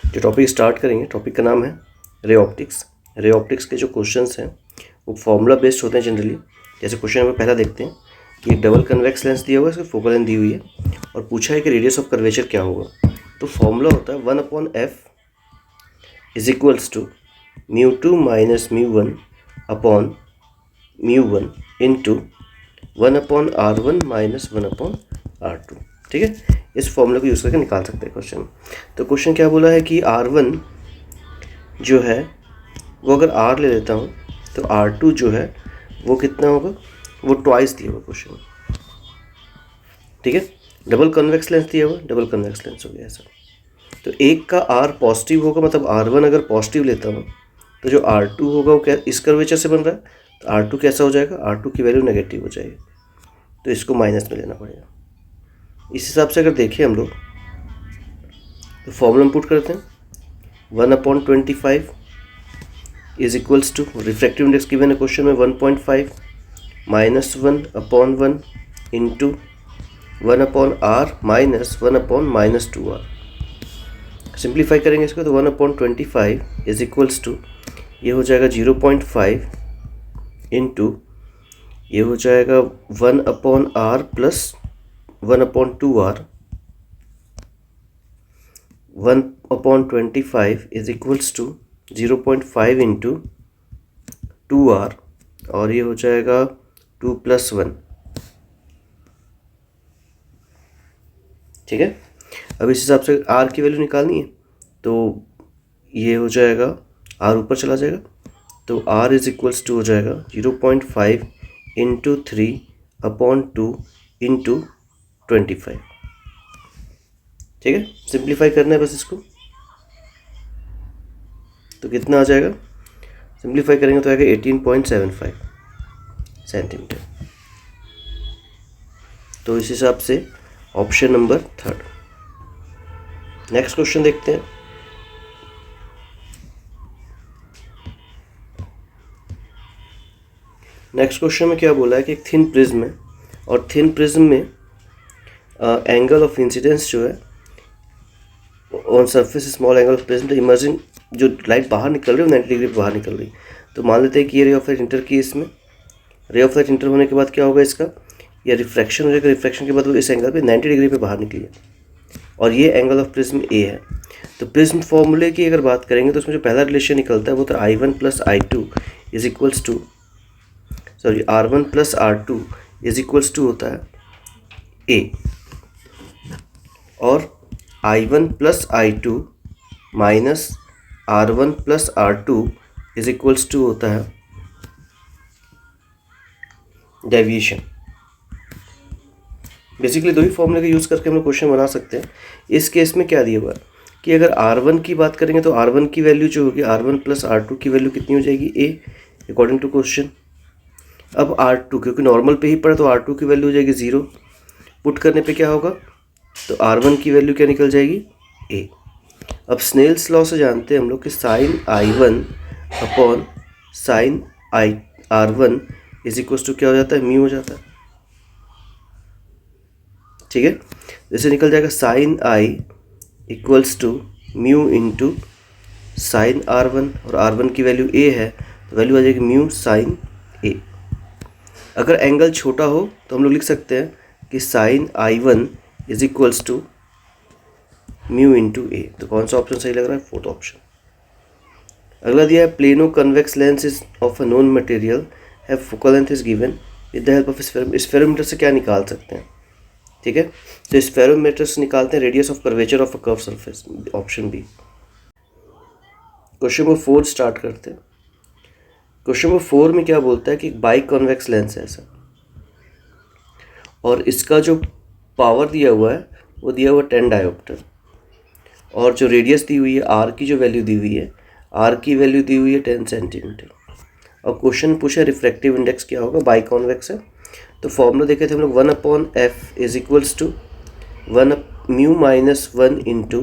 जो topic start करेंगे, topic का नाम है रे ऑप्टिक्स। रे ऑप्टिक्स के जो क्वेश्चंस हैं वो फॉर्मूला बेस्ड होते हैं जनरली। जैसे क्वेश्चन नंबर पहला देखते हैं कि एक डबल कन्वेक्स लेंस दिया हुआ है, इसकी फोकल लेंथ दी हुई है और पूछा है कि रेडियस ऑफ कर्वेचर क्या होगा। तो फॉर्मूला होता है 1/f is equals to μ2 minus μ1 upon μ1 into 1/r1 minus 1/r2। ठीक है, इस फॉर्मूले को यूज़ करके निकाल सकते हैं क्वेश्चन। तो क्वेश्चन क्या बोला है कि r1 जो है वो अगर r ले लेता हूँ तो r2 जो है वो कितना होगा, वो ट्वाइस दिया हुआ क्वेश्चन। ठीक है, डबल कन्वेक्स लेंस दिया हुआ, डबल कन्वेक्स लेंस हो गया ऐसा। तो एक का r पॉजिटिव होगा, मतलब r1 अगर पॉजिटिव लेता हूँ तो जो r2 होगा वो क्या इस कर्वेचर से बन रहा है, तो r2 कैसा हो जाएगा, r2 की वैल्यू नेगेटिव हो जाएगी, तो इसको माइनस में लेना पड़ेगा। इस हिसाब से अगर देखें हम लोग तो फॉर्मूला में पुट करते हैं 1/25 is equals to refractive index given है क्वेश्चन में 1.5 minus 1/1 into 1/r minus 1/-2r। Simplify करेंगे इसको तो 1/25 इज इक्वल्स टू ये हो जाएगा 0.5 इंटू ये हो जाएगा 1/r plus 1/2r। 1/25 is equals to 0.5 into 2r और ये हो जाएगा 2 + 1। ठीक है, अब इस हिसाब से r की वैल्यू निकालनी है तो ये हो जाएगा r ऊपर चला जाएगा, तो r इज इक्वल्स टू हो जाएगा 0.5 इंटू 3/2 इंटू 25। ठीक है, सिंप्लीफाई करना है बस इसको, तो कितना आ जाएगा, सिंप्लीफाई करेंगे तो आएगा 18.75 सेंटीमीटर। तो इस हिसाब से ऑप्शन नंबर 3। नेक्स्ट क्वेश्चन देखते हैं। नेक्स्ट क्वेश्चन में क्या बोला है कि एक थिन प्रिज्म है और थिन प्रिज्म में एंगल ऑफ इंसिडेंस जो है on surface small angle of prism emerging, जो लाइट बाहर निकल रही है 90 डिग्री बाहर निकल रही। तो मान लेते हैं कि ये रे ऑफ लाइट इंटर की, इसमें रे ऑफ लाइट इंटर होने के बाद क्या होगा, इसका या रिफ्रैक्शन हो जाएगा, रिफ्रैक्शन के बाद वो इस एंगल पे 90 डिग्री पे बाहर निकली है और ये एंगल ऑफ प्रिज्म ए है। तो प्रिज्म फॉर्मूले की अगर बात करेंगे तो उसमें जो पहला रिलेशन निकलता है वो तो I1 + I2 is equals to R1 + R2 is equals to होता है A, और I1 + I2 minus R1 + R2 is equals to होता है डेविएशन। बेसिकली दो ही फॉर्मूले का यूज़ करके हम लोग क्वेश्चन बना सकते हैं। इस केस में क्या दिया हुआ है कि अगर R1 की बात करेंगे तो R1 की वैल्यू जो होगी R1 + R2 की वैल्यू कितनी हो जाएगी A अकॉर्डिंग टू क्वेश्चन। अब R2 क्योंकि नॉर्मल पे ही पड़ा तो R2 की वैल्यू हो जाएगी 0, पुट करने पे क्या होगा तो R1 की वैल्यू क्या निकल जाएगी A। अब स्नेल्स लॉ से जानते हैं हम लोग कि sin I1 upon sin R1 is equals to क्या हो जाता है, म्यू हो जाता है। ठीक है, जैसे निकल जाएगा sin I equals to mu into sin R1 और R1 की वैल्यू A है तो वैल्यू आ जाएगी म्यू sin A। अगर एंगल छोटा हो तो हम लोग लिख सकते हैं कि sin I1 is equals to mu into A। तो कौन सा ऑप्शन सही लग रहा है, फोर्थ ऑप्शन। अगला दिया है plano convex lens is of a known material have focal length is given with the help of spherometer से क्या निकाल सकते हैं। ठीक है, तो स्फेरोमीटर से निकालते हैं radius of curvature of a curve surface, option B. Question number 4 start करते हैं। क्वेश्चन नंबर 4 में क्या बोलता है कि एक बाई कॉन्वेक्स लेंस है ऐसा और इसका जो पावर दिया हुआ है वो दिया हुआ 10 डायोप्टर और जो रेडियस दी हुई है आर की जो वैल्यू दी हुई है, आर की वैल्यू दी हुई है 10 सेंटीमीटर। और क्वेश्चन पूछा रिफ्रैक्टिव इंडेक्स क्या होगा, बाई कॉन्वेक्स है। तो फॉर्मूला देखे थे हम लोग 1/f is equals to 1 mu minus 1 into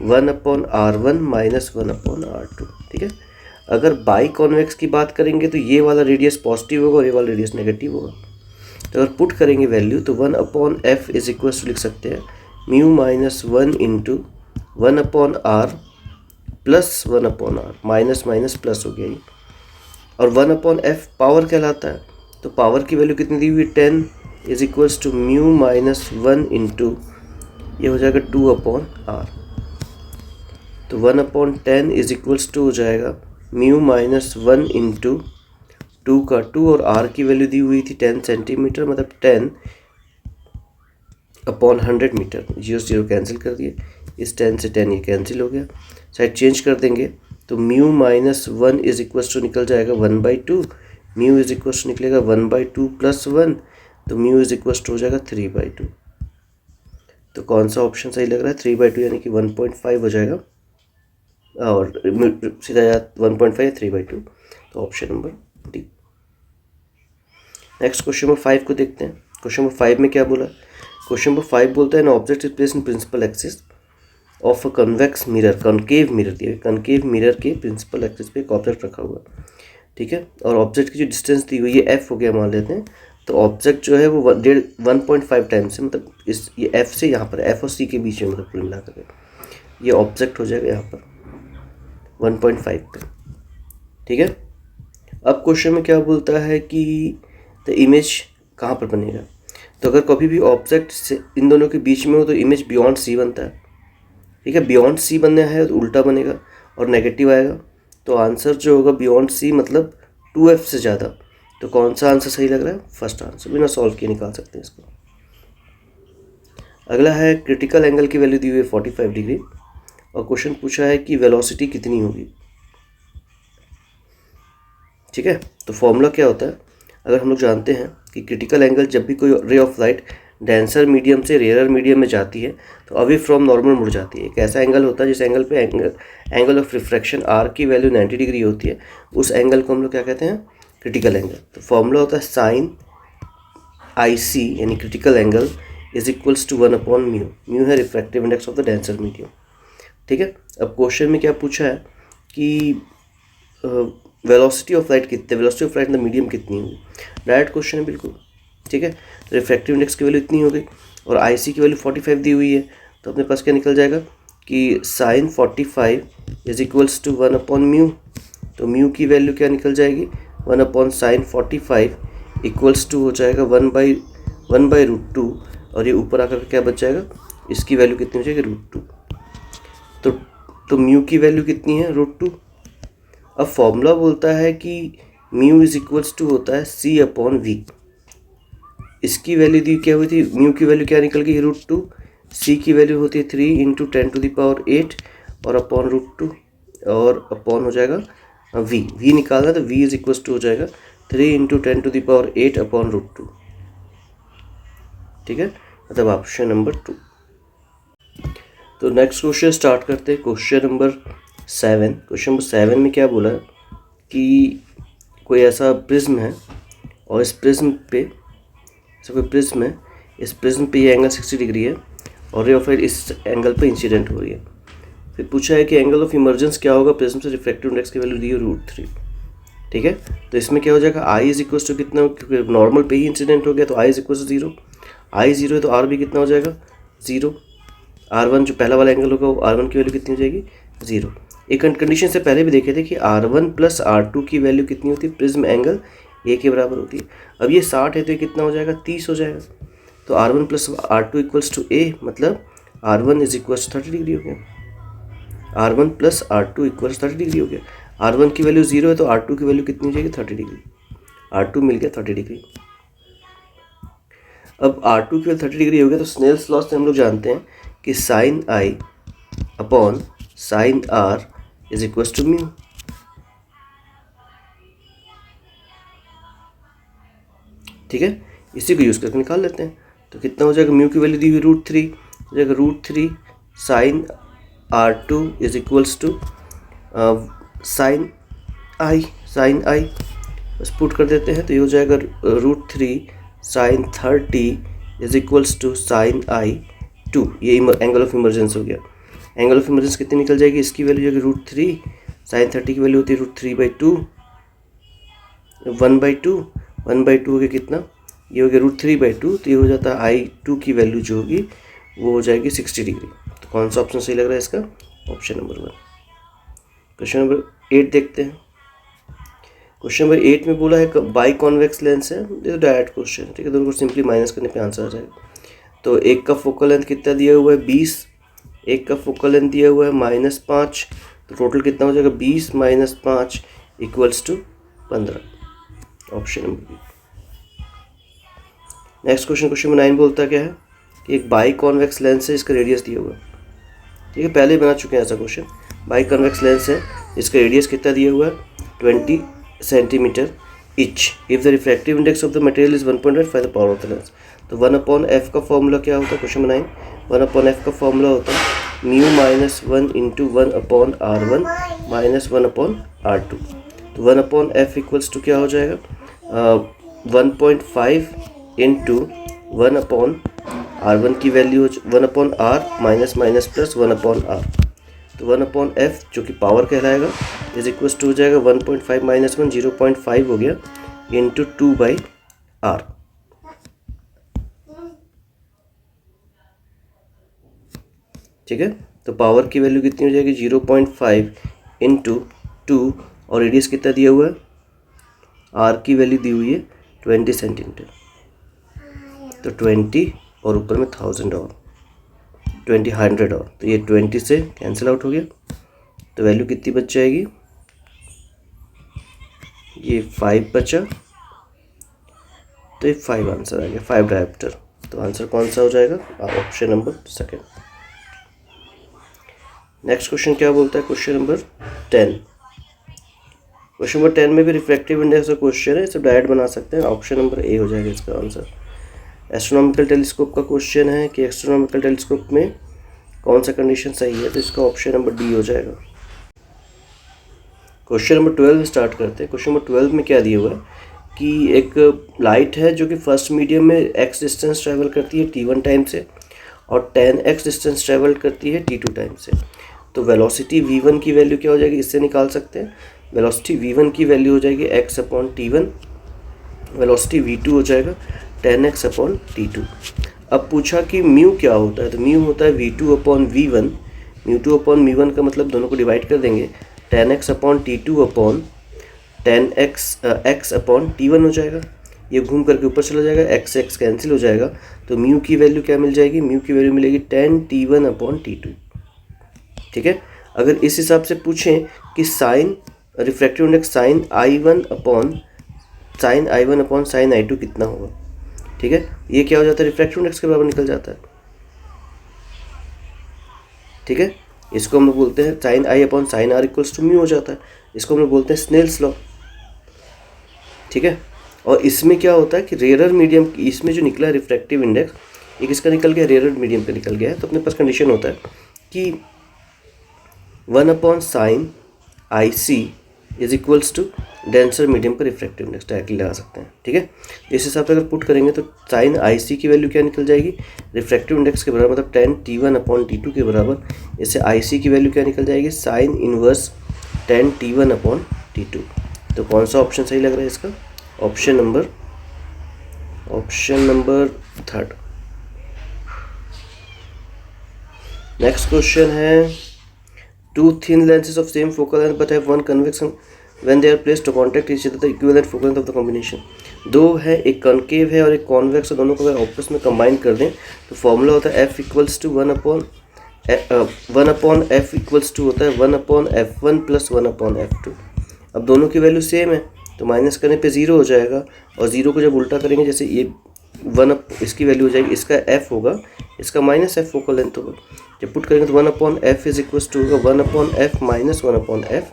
1/r1 minus 1/r2। ठीक है, अगर बाई कॉन्वेक्स की बात करेंगे तो ये वाला रेडियस पॉजिटिव होगा और ये वाला रेडियस नेगेटिव होगा। तो अगर पुट करेंगे वैल्यू तो 1/f इज इक्वल्स टू लिख सकते हैं mu minus 1 into 1/r plus 1/r, minus minus plus हो गया ये, और 1/f पावर कहलाता है। तो पावर की वैल्यू कितनी दी हुई, 10 is equals to mu minus 1 into, ये हो जाएगा 2/r। तो 1/10 इज इक्वल्स टू हो जाएगा म्यू माइनस 1 इंटू 2 का 2, और r की वैल्यू दी हुई थी 10 सेंटीमीटर, मतलब 10/100 मीटर। 0 कैंसिल कर दिए, इस 10 से 10 ये कैंसिल हो गया, साइड चेंज कर देंगे तो mu minus 1 is equals to निकल जाएगा 1/2, म्यू इज इक्वल्स टू निकलेगा 1/2 प्लस 1, तो म्यू इज इक्वल्स टू हो जाएगा 3/2। तो कौन सा ऑप्शन सही लग रहा है, 3/2 यानी कि 1.5 हो जाएगा, और सीधा याद 1.5 3/2, तो option number D. Next question number 5 को देखते हैं। क्वेश्चन नंबर 5 में क्या बोला, क्वेश्चन नंबर 5 बोलता है an object is placed in principle axis of a convex mirror, concave mirror दिया, कनकेव मिरर के प्रिंसिपल एक्सिस पे एक ऑब्जेक्ट रखा हुआ, ठीक है, और ऑब्जेक्ट की जो डिस्टेंस दी हुई है एफ हो गया मान लेते हैं। तो ऑब्जेक्ट जो है वो 1.5 टाइम्स से, मतलब इस ये एफ से यहाँ पर एफ और सी के बीच में, मतलब कुल मिला कर ये ऑब्जेक्ट हो जाएगा यहाँ पर 1.5 पे, ठीक है। अब क्वेश्चन में क्या बोलता है कि द इमेज कहाँ पर बनेगा, तो अगर कभी भी ऑब्जेक्ट से इन दोनों के बीच में हो तो इमेज बियॉन्ड सी बनता है, ठीक है। बियॉन्ड सी बनना है तो उल्टा बनेगा और नेगेटिव आएगा, तो आंसर जो होगा बियॉन्ड सी मतलब 2f से ज़्यादा। तो कौन सा आंसर सही लग रहा है, फर्स्ट आंसर, बिना सॉल्व किए निकाल सकते हैं इसको। अगला है क्रिटिकल एंगल की वैल्यू दी हुई है 45 डिग्री, और क्वेश्चन पूछा है कि वेलोसिटी कितनी होगी, ठीक है। तो फॉर्मूला क्या होता है, अगर हम लोग जानते हैं कि क्रिटिकल एंगल जब भी कोई ray of light denser medium से रेयर मीडियम में जाती है तो अवे फ्रॉम नॉर्मल मुड़ जाती है। एक ऐसा एंगल होता है जिस एंगल पे एंगल ऑफ रिफ्रैक्शन आर की वैल्यू 90 डिग्री होती है, उस एंगल को हम लोग क्या कहते हैं, क्रिटिकल एंगल। तो फॉर्मूला होता है साइन IC यानी critical angle is equals to 1/म्यू, म्यू है refractive index of the denser medium, ठीक है। अब क्वेश्चन में क्या पूछा है कि वेलोसिटी ऑफ लाइट कितनी, velocity of light in the medium कितनी होगी, डायरेक्ट क्वेश्चन है बिल्कुल, ठीक है। रिफ्रैक्टिव इंडेक्स की वैल्यू इतनी हो गई और IC की वैल्यू 45 दी हुई है, तो अपने पास क्या निकल जाएगा कि साइन 45 इज इक्वल्स टू 1/म्यू। तो म्यू की वैल्यू क्या निकल जाएगी, 1/sin 45 इक्वल्स टू हो जाएगा 1/√2, और ये ऊपर आकर क्या बच जाएगा, इसकी वैल्यू कितनी हो जाएगी, √2। तो म्यू की वैल्यू कितनी है, √2। अब फॉर्मूला बोलता है कि म्यू इज इक्वल्स टू होता है C/V। इसकी वैल्यू दी क्या हुई थी, म्यू की वैल्यू क्या निकल गई, √2, सी की वैल्यू होती है 3 × 10⁸ और अपॉन √2, और अपॉन हो जाएगा v निकालना है, तो v इज इक्वल्स टू हो जाएगा 3 × 10⁸ अपॉन √2, ठीक है, मतलब ऑप्शन नंबर 2। तो नेक्स्ट क्वेश्चन स्टार्ट करते हैं, क्वेश्चन नंबर 7। क्वेश्चन नंबर 7 में क्या बोला है कि कोई ऐसा प्रिज्म है और इस प्रिज्म पे, कोई प्रिज्म है, इस प्रिज्म पे ये एंगल 60 डिग्री है और रे ऑफ लाइट इस एंगल पे इंसिडेंट हो रही है। फिर पूछा है कि एंगल ऑफ इमर्जेंस क्या होगा प्रिज्म से रिफ्रैक्टिव इंडेक्स की वैल्यू दी है √3, ठीक है। तो इसमें क्या हो जाएगा, I इज इक्वल्स टू कितना, क्योंकि नॉर्मल पे ही इंसिडेंट हो गया तो I is equals to 0, I 0 है तो R भी कितना हो जाएगा 0, R1 जो पहला वाला एंगल होगा वो R1 की वैल्यू कितनी हो जाएगी 0। एक कंडीशन से पहले भी देखे थे कि R1 + R2 की वैल्यू कितनी होती है, प्रिज्म एंगल A के बराबर होती है। अब ये 60 है तो ये कितना हो जाएगा 30 हो जाएगा, तो R1 + R2 equals to A, मतलब R1 इज इक्वल्स 30 डिग्री हो गया, R1 + R2 इक्वल्स 30 डिग्री हो गया। R1 की वैल्यू 0 है तो R2 की वैल्यू कितनी हो जाएगी 30 डिग्री, R2 मिल गया 30 डिग्री। अब R2 की वैल्यू 30 डिग्री हो गया तो स्नेल्स लॉ से हम लोग जानते हैं कि sine I upon sine R is equals to mu, ठीक है। इसी को यूज़ करके निकाल लेते हैं, तो कितना हो जाएगा, म्यू की वैल्यू दी हुई √3 हो जाएगा, √3 sine R2 is equals to sine I बस पुट कर देते हैं तो ये हो जाएगा √3 sine 30 is equals to sine I2। ये एंगल ऑफ इमर्जेंस हो गया। एंगल ऑफ इमर्जेंस कितनी निकल जाएगी, इसकी वैल्यू जाएगी √3, साइन 30 की वैल्यू होती है √3/2, 1/2 हो गया कितना, ये हो गया √3/2, तो ये हो जाता है I2 की वैल्यू जो होगी वो हो जाएगी 60 डिग्री। तो कौन सा ऑप्शन सही लग रहा है इसका? Option number 1। क्वेश्चन नंबर 8 देखते हैं। क्वेश्चन नंबर 8 में बोला है बाई कॉन्वेक्स लेंस है, ये तो डायरेक्ट क्वेश्चन है, ठीक है, दोनों को सिंपली माइनस करने पे आंसर आ जाएगा। तो एक का फोकल लेंथ कितना दिया हुआ है 20, एक का फोकल लेंथ दिया हुआ है -5, तो टोटल कितना हो जाएगा 20 - 5 = 15, option number B. Next question number 9 बोलता क्या है कि एक बाई कॉन्वेक्स लेंस है, इसका रेडियस दिया हुआ है, ठीक है, पहले ही बना चुके हैं ऐसा क्वेश्चन। बाई कॉन्वेक्स लेंस है, इसका रेडियस कितना दिया हुआ है 20 centimetre etch. If the refractive index of the material is 1.5 find the power of the lens. तो 1/f का फॉर्मूला क्या होता है? क्वेश्चन नंबर 9, 1/f का फॉर्मूला होता है μ - 1 × 1/r1 - 1/r2। तो 1/f = क्या हो जाएगा 1.5 × 1/r1 की value 1/r minus minus plus 1/r। तो 1/f जो कि पावर कहलाएगा = हो जाएगा 1.5 - 1 0.5 हो गया × 2/r। ठीक है, तो पावर की वैल्यू कितनी हो जाएगी 0.5 × 2 और रेडियस कितना दिया हुआ है, आर की वैल्यू दी हुई है 20 सेंटीमीटर, तो 20 और ऊपर में 1000 और 20 100 और, तो ये 20 से कैंसिल आउट हो गया, तो वैल्यू कितनी बच जाएगी, ये 5 बचा, तो ये 5 आंसर आ गया, 5 डायोप्टर। तो आंसर कौन सा हो जाएगा? Option number 2। नेक्स्ट क्वेश्चन क्या बोलता है? Question number 10। क्वेश्चन नंबर 10 में भी रिफ्रैक्टिव इंडेक्स का क्वेश्चन है, इसे डायरेक्ट बना सकते हैं, ऑप्शन नंबर ए हो जाएगा इसका आंसर। एस्ट्रोनॉमिकल टेलीस्कोप का क्वेश्चन है कि एस्ट्रोनॉमिकल टेलीस्कोप में कौन सा कंडीशन सही है, तो इसका ऑप्शन नंबर डी हो जाएगा। क्वेश्चन नंबर 12 स्टार्ट करते हैं। क्वेश्चन नंबर 12 में क्या दिया हुआ है कि एक लाइट है जो कि फर्स्ट मीडियम में x डिस्टेंस ट्रैवल करती है t1 टाइम से और 10x डिस्टेंस ट्रैवल करती है t2 टाइम से। तो वेलोसिटी v1 की वैल्यू क्या हो जाएगी, इससे निकाल सकते हैं। वेलोसिटी v1 की वैल्यू हो जाएगी x/t1, वेलोसिटी v2 हो जाएगा 10x/t2। अब पूछा कि म्यू क्या होता है, तो म्यू होता है v2/v1। v2/v1 का मतलब दोनों को डिवाइड कर देंगे, 10x/t2 10x/t1 हो जाएगा, ये घूम करके ऊपर चला जाएगा, x x कैंसिल हो जाएगा, तो म्यू की वैल्यू क्या मिल जाएगी, म्यू की वैल्यू मिलेगी 10t1/t2। ठीक है, अगर इस हिसाब से पूछें कि sign refractive index sign i1/sin i2 कितना होगा, ठीक है, ये क्या हो जाता है, रिफ्रैक्टिव इंडेक्स के बराबर निकल जाता है। ठीक है, इसको हम लोग बोलते हैं sin i/sin r = म्यू हो जाता है, इसको हम लोग बोलते हैं स्नेल्स लॉ। ठीक है, और इसमें क्या होता है कि रेयर मीडियम, इसमें जो निकला रिफ्रैक्टिव इंडेक्स, एक इसका निकल गया, रेयर मीडियम का निकल गया है, तो अपने पास कंडीशन होता है कि 1/sin IC = डेंसर मीडियम का रिफ्रैक्टिव इंडेक्स डायरेक्टली लगा सकते हैं। ठीक है, इस हिसाब से अगर पुट करेंगे तो sin IC की वैल्यू क्या निकल जाएगी, रिफ्रैक्टिव इंडेक्स के बराबर, मतलब 10t1/t2 के बराबर। इससे IC की वैल्यू क्या निकल जाएगी, sin इनवर्स 10t1/t2। तो कौन सा ऑप्शन सही लग रहा है इसका, option number 3rd। Next question है, two thin lenses of same focal length but have one convex when they are placed to contact each other the equivalent focal length of the combination। दो है, एक concave है और एक convex, दोनों को अगर आपस में कंबाइन कर दें तो फॉर्मूला होता है f = 1/f = होता है 1/f1 + 1/f2। अब दोनों की वैल्यू सेम है तो माइनस करने पे 0 हो जाएगा, और 0 को जब उल्टा करेंगे, जैसे ये 1 इसकी वैल्यू हो जाएगी, इसका f होगा, इसका -f फोकल लेंथ होगा, जब पुट करेंगे तो 1/f = होगा 1/f - 1/f।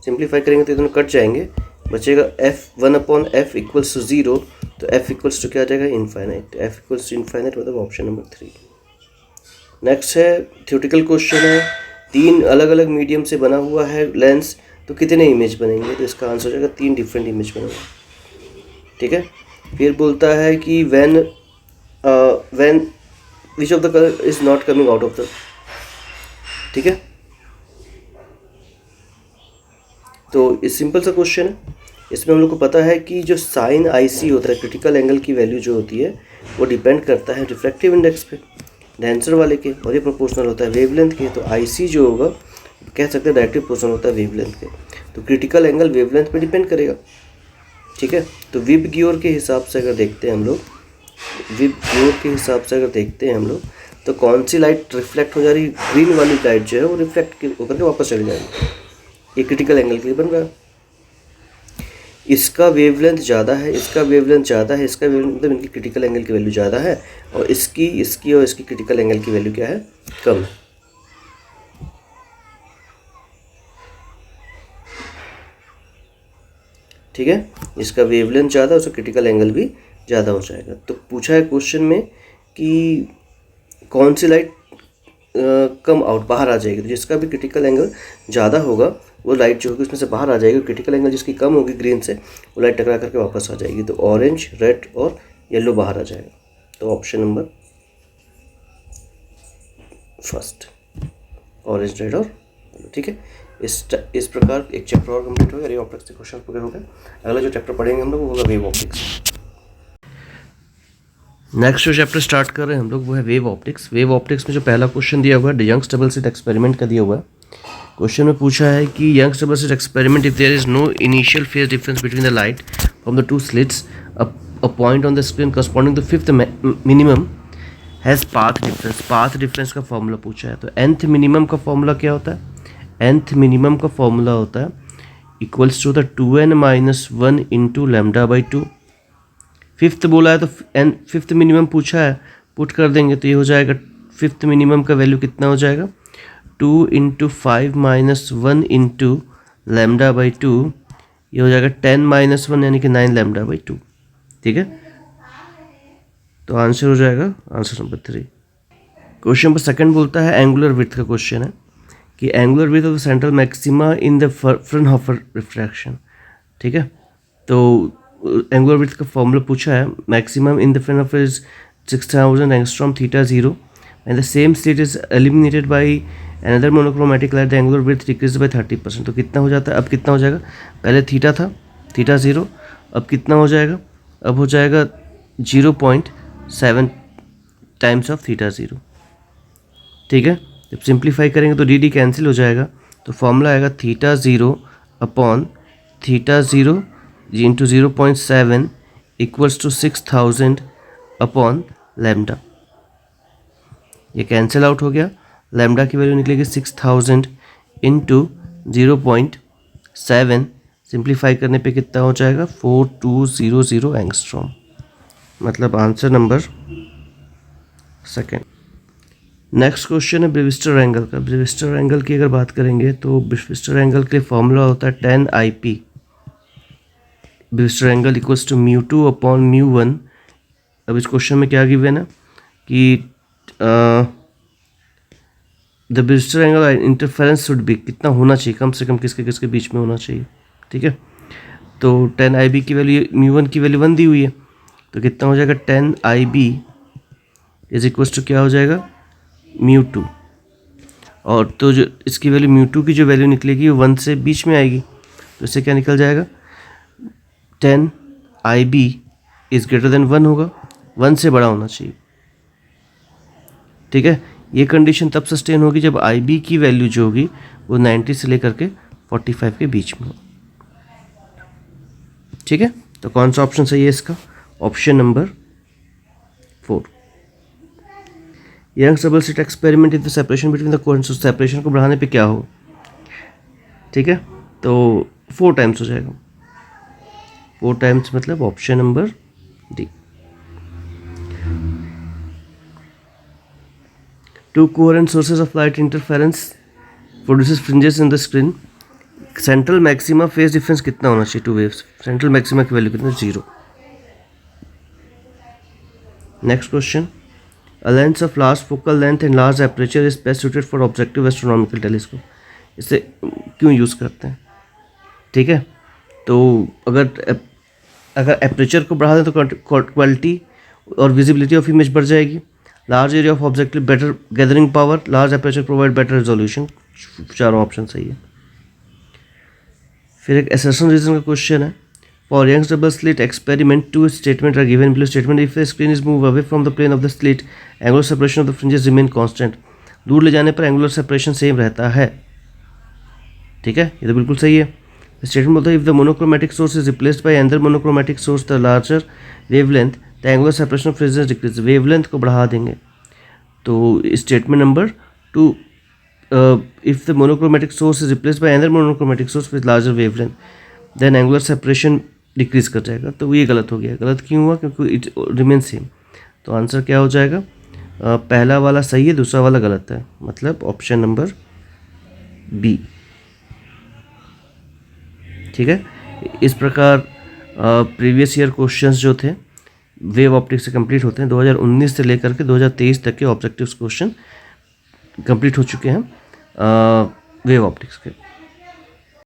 सिंप्लीफाई करेंगे तो दोनों कट जाएंगे, बचेगा f 1/f = 0, तो f = क्या आ जाएगा, इनफाइनाइट। f = इनफाइनाइट मतलब ऑप्शन नंबर 3। नेक्स्ट है थ्योरेटिकल क्वेश्चन है, 3 अलग अलग मीडियम से बना हुआ है लेंस, तो कितने इमेज बनेंगे, तो इसका आंसर हो जाएगा 3 डिफरेंट इमेज बनेंगे। ठीक है, फिर बोलता है कि when which of the colour is not coming out of the, ठीक है, तो इस सिंपल सा क्वेश्चन है, इसमें हम लोग को पता है कि जो sin IC होता है, क्रिटिकल एंगल की वैल्यू जो होती है वो डिपेंड करता है रिफ्रैक्टिव इंडेक्स पे। डेंसर वाले के, और ये प्रोपोर्शनल होता है वेवलेंथ के। तो IC जो होगा कह सकते हैं डायरेक्टली प्रोपोर्शनल होता है वेवलेंथ के। तो क्रिटिकल एंगल वेवलेंथ पे डिपेंड करेगा, ठीक है। तो विब गियोर के हिसाब से अगर देखते हैं हम लोग, विब गियोर के हिसाब से अगर देखते हैं हम लोग, तो कौन सी लाइट रिफ्लेक्ट हो जा रही है, ग्रीन वाली लाइट जो है वो रिफ्लेक्ट होकर के वापस चली जाएगी। ये क्रिटिकल एंगल के लिए बन रहा है। इसका वेवलेंथ ज़्यादा है, इसका वेवलेंथ ज़्यादा है, इसका वेवलेंथ मतलब इनकी क्रिटिकल एंगल की वैल्यू ज़्यादा है, और इसकी और इसकी क्रिटिकल एंगल की वैल्यू क्या है, कम है। ठीक है, इसका वेवलेंथ ज़्यादा, उसका क्रिटिकल एंगल भी ज़्यादा हो जाएगा। तो पूछा है क्वेश्चन में कि कौन सी लाइट कम आउट बाहर आ जाएगी। तो जिसका भी क्रिटिकल एंगल ज़्यादा होगा वो लाइट जो होगी उसमें से बाहर आ जाएगी, क्रिटिकल एंगल जिसकी कम होगी ग्रीन से, वो लाइट टकरा करके वापस आ जाएगी। तो ऑरेंज, रेड और येलो बाहर आ जाएगा। तो option number first, orange, red और येलो। ठीक है, इस प्रकार एक चैप्टर और कंप्लीट हो गया, रे ऑप्टिक्स से क्वेश्चन पूरे हो गए। अगला जो चैप्टर पढ़ेंगे हम लोग वो होगा वेव ऑप्टिक्स। नेक्स्ट जो चैप्टर स्टार्ट कर रहे हैं हम लोग वो है वेव ऑप्टिक्स। वेव ऑप्टिक्स में जो पहला क्वेश्चन दिया हुआ है यंग्स डबल स्लिट एक्सपेरिमेंट का दिया हुआ है। क्वेश्चन में पूछा है कि Young's double slit experiment, if there is no initial phase difference between the light from the two slits, a point on the screen corresponding to fifth minimum has path difference. Path difference का formula पूछा है। तो nth minimum का formula क्या होता है, nth minimum का formula होता है equals to the 2n-1 into lambda by 2। Fifth बोला है तो फिफ्थ मिनिमम पूछा है, पुट कर देंगे तो ये हो जाएगा, फिफ्थ मिनिमम का वैल्यू कितना हो जाएगा, 2 इंटू 5-1 इंटू लैम्डा बाई 2, ये हो जाएगा 10-1 यानी कि 9 लैम्डा बाई 2। ठीक है, तो आंसर हो जाएगा answer number 3। Question number second बोलता है एंगुलर विड्थ का क्वेश्चन है कि angular width of the central maxima in the Fraunhofer refraction. ठीक है, तो एंगुलर विड्थ का फॉर्मूला पूछा है, maximum in the Fraunhofer is 6000 angstrom theta 0 and the same slit is eliminated by another monochromatic light, the angular width decrease by 30%। तो कितना हो जाता है, अब कितना हो जाएगा, पहले थीटा था, थीटा 0, अब कितना हो जाएगा, अब हो जाएगा 0.7 टाइम्स ऑफ थीटा 0। ठीक है, जब सिंप्लीफाई करेंगे तो डी कैंसिल हो जाएगा, तो फॉर्मूला आएगा थीटा 0 अपॉन theta 0 into 0.7 equals to 6000 upon lambda. ये कैंसिल आउट हो गया, लैम्डा की वैल्यू निकलेगी 6000 इंटू 0.7, सिंप्लीफाई करने पे कितना हो जाएगा, 4200 एंगस्ट्रॉम। मतलब answer number second. Next question है ब्रेविस्टर एंगल का। ब्रेविस्टर एंगल की अगर बात करेंगे तो ब्रेविस्टर एंगल के लिए फॉर्मूला होता है 10IP। Brewster angle equals to μ2 upon μ1। अब इस क्वेश्चन में क्या गिवन है कि the Brewster angle interference should be, कितना होना चाहिए, कम से कम किसके किसके बीच में होना चाहिए। ठीक है, तो 10IB की वैल्यू, μ1 की वैल्यू 1 दी हुई है, तो कितना हो जाएगा, 10IB इज इक्वल्स टू क्या हो जाएगा, μ2। और तो जो इसकी वैल्यू μ2 की जो वैल्यू निकलेगी वो 1 से बीच में आएगी, तो इससे क्या निकल जाएगा, 10IB इज़ ग्रेटर देन 1 होगा, 1 से बड़ा होना चाहिए। ठीक है, ये कंडीशन तब सस्टेन होगी जब IB की वैल्यू जो होगी वो 90 से लेकर के 45 के बीच में हो। ठीक है, तो कौन सा ऑप्शन सही है इसका, option number 4। Young's double slit experiment if the separation between the coherence, separation को बढ़ाने पे क्या हो। ठीक है, तो 4 टाइम्स हो जाएगा, 4 टाइम्स मतलब option number D. 2 coherent sources of light interference produces fringes in the screen. Central maxima phase difference कितना होना चाहिए, 2 वेव्स, सेंट्रल मैक्सिमा की वैल्यू कितना, 0। Next question, A lens of large focal length and large aperture is best suited for objective astronomical telescope. इसे क्यों use करते हैं। ठीक है, तो अगर एपरेचर को बढ़ा दें तो क्वालिटी और विजिबिलिटी ऑफ इमेज बढ़ जाएगी। Large area of objective, better gathering power, large aperture provide better resolution. चारों ऑप्शन सही है। फिर एक एसर्शन रीजन का क्वेश्चन है, For Young's double slit experiment, two statements are given below. Statement: if the screen is moved away from the plane of the slit, angular separation of the fringes remain constant. दूर ले जाने पर angular separation same रहता है. ठीक है, ये तो बिल्कुल सही है. स्टेटमेंट बोलता है if the monochromatic source is replaced by another monochromatic source the larger wavelength the angular separation of fringes decrease. Wavelength को बढ़ा देंगे. तो statement number 2, if the monochromatic source is replaced by another monochromatic source with larger wavelength then angular separation decrease कर जाएगा. तो ये गलत हो गया. गलत क्यों हुआ? क्योंकि इट रिमेन सेम. तो आंसर क्या हो जाएगा? पहला वाला सही है, दूसरा वाला गलत है. मतलब ऑप्शन नंबर बी. ठीक है. इस प्रकार प्रीवियस ईयर क्वेश्चंस जो थे वेव ऑप्टिक्स से कंप्लीट होते हैं. 2019 से लेकर के 2023 तक के ऑब्जेक्टिव्स क्वेश्चन कंप्लीट हो चुके हैं वेव ऑप्टिक्स के.